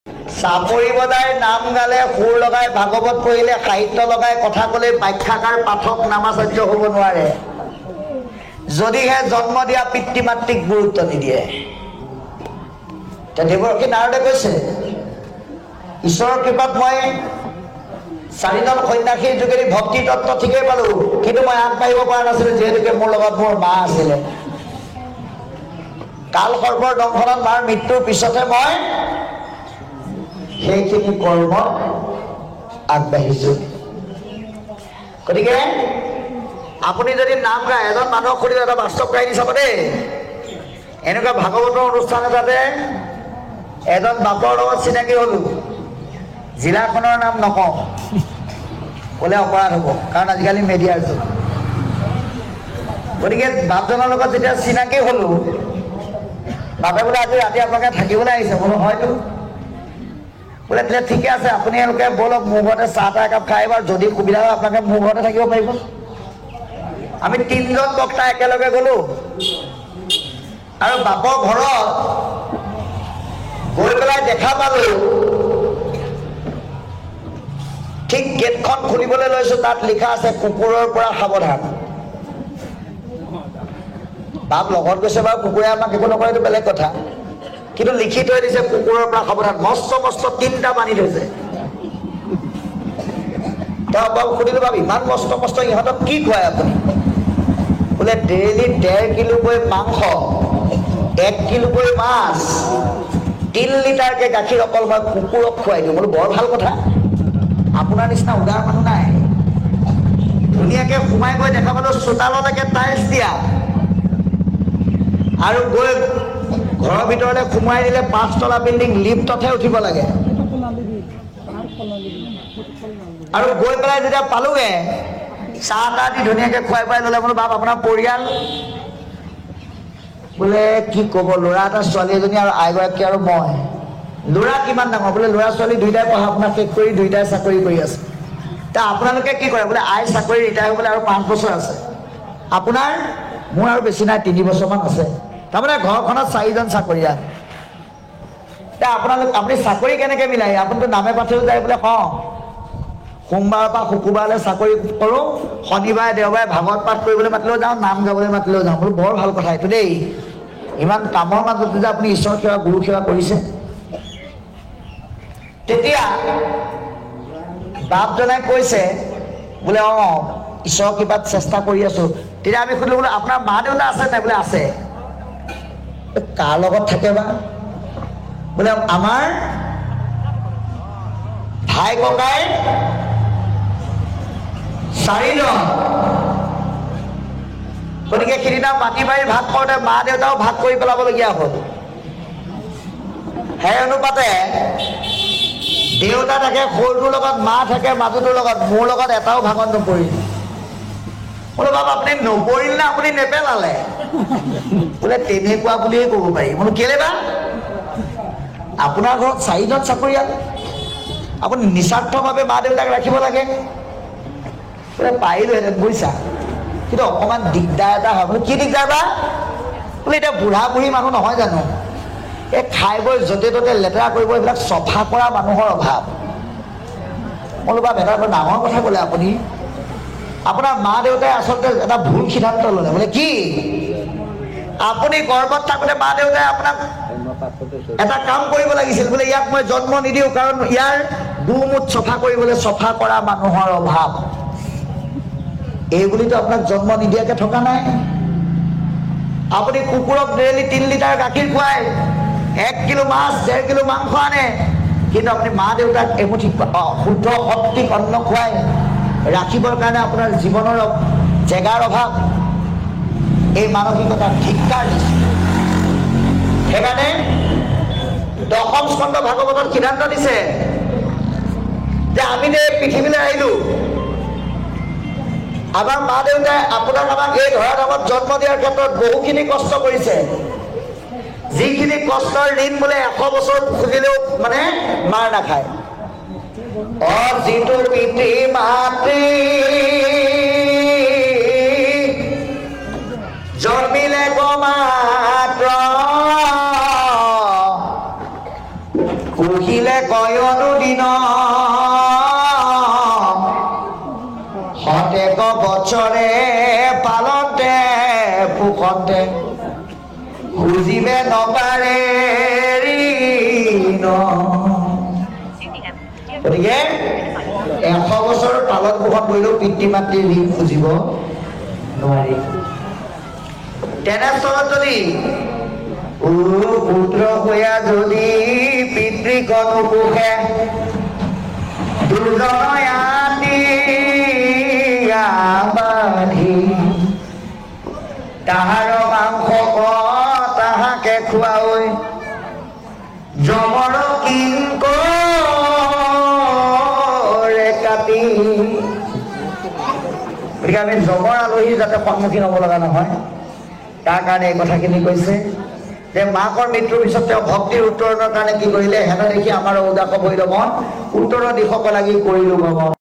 চাপৰি বজাই নাম গালে, সুৰ লগাই ভাগৱত পঢ়িলে, সাহিত্য লগাই কথা ক'লে ব্যাখ্যাকাৰ পাঠক নামাচাৰ্য হ'ব নোৱাৰে, যদিহে জন্ম দিয়া পিতৃ মাতৃক গুৰুত্ব নিদিয়ে। দেৱৰক্ষী নাৰদে কৈছে, ঈশ্বৰৰ কৃপাত মই 4জন সন্যাসীৰ যোগেদি ভক্তি তত্ত্ব ঠিকেই পালো, কিন্তু মই আগবাঢ়িব পৰা নাছিলো, যিহেতুকে মোৰ লগত মোৰ মা আছিলে। কাল সৰ্পৰ দংশনত মাৰ মৃত্যুৰ পিছতহে মই সেইখিনি কৰ্ম আগবাঢ়িছো। গতিকে আপুনি যদি নাম গায়, এজন মানুহক সুধিলে এটা বাস্তৱ কাহিনী চাব দেই। এনেকুৱা ভাগৱতৰ অনুষ্ঠান এটাতে এজন বাপৰ লগত চিনাকি হলো, জিলাখনৰ নাম নকওঁ, ক'লে অপৰাধ হ'ব, কাৰণ আজিকালি মিডিয়াৰ যুগ। গতিকে বাপজনৰ লগত যেতিয়া চিনাকি হলো, বাপে বোলে আজি ৰাতি আপোনালোকে থাকিবলৈ আহিছে। বোলো হয়তো। বোলে তেতিয়া ঠিকে আছে, আপোনালোকে ব'লক মোৰ ঘৰতে চাহ তাহ একাপ খাই আহিব, যদি সুবিধা হয় আপোনালোকে মোৰ ঘৰতে থাকিব পাৰিব। আমি 3জন বক্তা একেলগে গলো, আৰু বাপৰ ঘৰত গৈ পেলাই দেখা পালো, ঠিক গেটখন খুলিবলৈ লৈছো, তাত লিখা আছে কুকুৰৰ পৰা সাৱধান। বাপ লগত গৈছে বাৰু, কুকুৰে আমাক একো নকৰে, এইটো বেলেগ কথা, কিন্তু লিখি থৈ দিছে কুকুৰৰ পৰা সাৱধান, মস্ত মস্ত 3টা বান্ধি থৈছে। বাপ সুধিলো, বাপ ইমান মস্ত মস্ত ইহঁতক কি খুৱাই আপুনি? বোলে ডেইলি 1.5 কিলোকৈ মাংস, 1 কিলোকৈ মাছ, 3 লিটাৰকে গাখীৰ অকল মই কুকুৰক খুৱাই দিওঁ। বোলো বৰ ভাল কথা, আপোনাৰ নিচিনা উদাৰ মানুহ নাই। ধুনীয়াকে সোমাই গৈ দেখা পালো চোতাললৈকে টাইলছ দিয়া, আৰু গৈ ঘৰৰ ভিতৰলৈ সোমাই দিলে 5 তলা বিল্ডিং, লিফ্টতহে উঠিব লাগে। আৰু গৈ পেলাই যেতিয়া পালোগে, চাহ তাহ দি ধুনীয়াকে খুৱাই খুৱাই ল'লে। বোলো বাপ আপোনাৰ পৰিয়াল? বোলে কি ক'ব, ল'ৰা এটা, ছোৱালী এজনী আৰু আইগৰাকী আৰু মই। ল'ৰা কিমান ডাঙৰ? বোলে ল'ৰা ছোৱালী 2টাই পঢ়া শুনা শেষ কৰি 2টাই চাকৰি কৰি আছে। তা আপোনালোকে কি কৰে? বোলে আই চাকৰি ৰিটায়াৰ হ'বলৈ আৰু 5 বছৰ আছে। আপোনাৰ? মোৰ আৰু বেছি নাই, 3 বছৰমান আছে। তাৰমানে ঘৰখনত 4জন চাকৰিয়াল। আপুনি চাকৰি কেনেকে মিলাই? আপুনিতো নামে পাঠেও যায়। বোলে অঁ, সোমবাৰৰ পৰা শুকুৰবাৰলৈ চাকৰি কৰোঁ, শনিবাৰে দেওবাৰে ভাগৱত পাঠ কৰিবলৈ মাতিলেও যাওঁ, নাম গাবলৈ মাতিলেও যাওঁ। বোলো বৰ ভাল কথা এইটো দেই, ইমান কামৰ মাজতে যে আপুনি ঈশ্বৰ সেৱা গুৰু সেৱা কৰিছে। তেতিয়া বাপজনে কৈছে বোলে অঁ, ঈশ্বৰৰ কৃপাত চেষ্টা কৰি আছো। তেতিয়া আমি সুধিলো, বোলে আপোনাৰ মা দেউতা আছে নাই? বোলে আছে। কাৰ লগত থাকে বা? বোলে আমাৰ ভাই ককাই 4জন। গতিকে সিদিনা মাটি বাৰী ভাগ কৰোঁতে মা দেউতাও ভাগ কৰি পেলাবলগীয়া হ'ল। সেই অনুপাতে দেউতা থাকে সৰুটোৰ লগত, মা থাকে মাজুটোৰ লগত, মোৰ লগত এটাও ভাগত নপৰিল। বোলো বাপ আপুনি নপৰিল নে আপুনি নেপেলালে? বোলে তেনেকুৱা বুলিয়ে ক'ব পাৰি। বোলো কেলে বা? আপোনাৰ ঘৰত 4জন চাকৰিয়াল, আপুনি নিস্বাৰ্থভাৱে মা দেউতাক ৰাখিব লাগে। বোলে পাৰিলোহেঁতেন বুজিছা, কিন্তু অকণমান দিগদাৰ এটা হয়। বোলে কি দিগদাৰ বা? বোলে এতিয়া বুঢ়া বুঢ়ী মানুহ নহয় জানো, এই খাই বৈ য'তে ত'তে লেতেৰা কৰিব, এইবিলাক চফা কৰা মানুহৰ অভাৱ। বোলো বাপ এটা ডাঙৰ কথা ক'লে আপুনি। আপোনাৰ মা দেউতাই আচলতে এটা ভুল সিদ্ধান্ত ল'লে। বোলে কি? আপুনি গৰ্ভত থাকোঁতে মা দেউতাই আপোনাক এটা কাম কৰিব লাগিছিল। বোলে ইয়াক মই জন্ম নিদিওঁ, কাৰণ ইয়াৰ দুমুঠ চফা কৰিবলৈ চফা কৰা মানুহৰ অভাৱ। এই বুলিতো আপোনাক জন্ম নিদিয়াকে থকা নাই। আপুনি কুকুৰক ডেইলি 3 লিটাৰ গাখীৰ খুৱায়, 1 কিলো মাছ, 1.5 কিলো মাংস আনে, কিন্তু আপুনি মা দেউতাক এমুঠি শুদ্ধ সঠিক অন্ন খুৱাই ৰাখিবৰ কাৰণে আপোনাৰ জীৱনৰ জেগাৰ অভাৱ। এই মানসিকতা ধিক্কাৰ দিছে। সেইকাৰণে 10ম স্কন্ধ ভাগৱতত সিদ্ধান্ত দিছে যে আমি যে পৃথিৱীলৈ আহিলো, আমাৰ মা দেউতাই আপোনাক আমাক এই ধৰা ধামত জন্ম দিয়াৰ ক্ষেত্ৰত বহুখিনি কষ্ট কৰিছে। যিখিনি কষ্টৰ ঋণ বোলে 100 বছৰ খুজিলেও মানে মাৰ নাখায়। যিটো পিতৃ মাতৃ জন্মিলে গমাত্ৰ কুহি বুজিলে কয়নো দিন সতেক বছৰে পালতে পোষতে বুজিবে নপাৰে ঋণ। গতিকে 100 বছৰ পালন পোষণ কৰিলেও পিতৃ মাতৃৰ ঋণ খুজিব নোৱাৰি। তেনেস্থলত যদি পুত্ৰ হৈয়া যদি পিতৃক নোপোষে দুজনই আতি বান্ধি তাহাৰ মাংস তাহাকে খুৱাই জমৰ কিংকৰে কাটি। গতিকে আমি জমৰ আলহী যাতে সন্মুখীন হ'ব লগা নহয় তাৰ কাৰণে এই কথাখিনি কৈছে যে মাকৰ মৃত্যুৰ পিছত তেওঁ ভক্তিৰ উত্তৰণৰ কাৰণে কি কৰিলে, হেনে দেখি আমাৰ উদাস ভৈৰৱ মন উত্তৰৰ দিশক লাগি কৰিলো ভ্ৰমণ।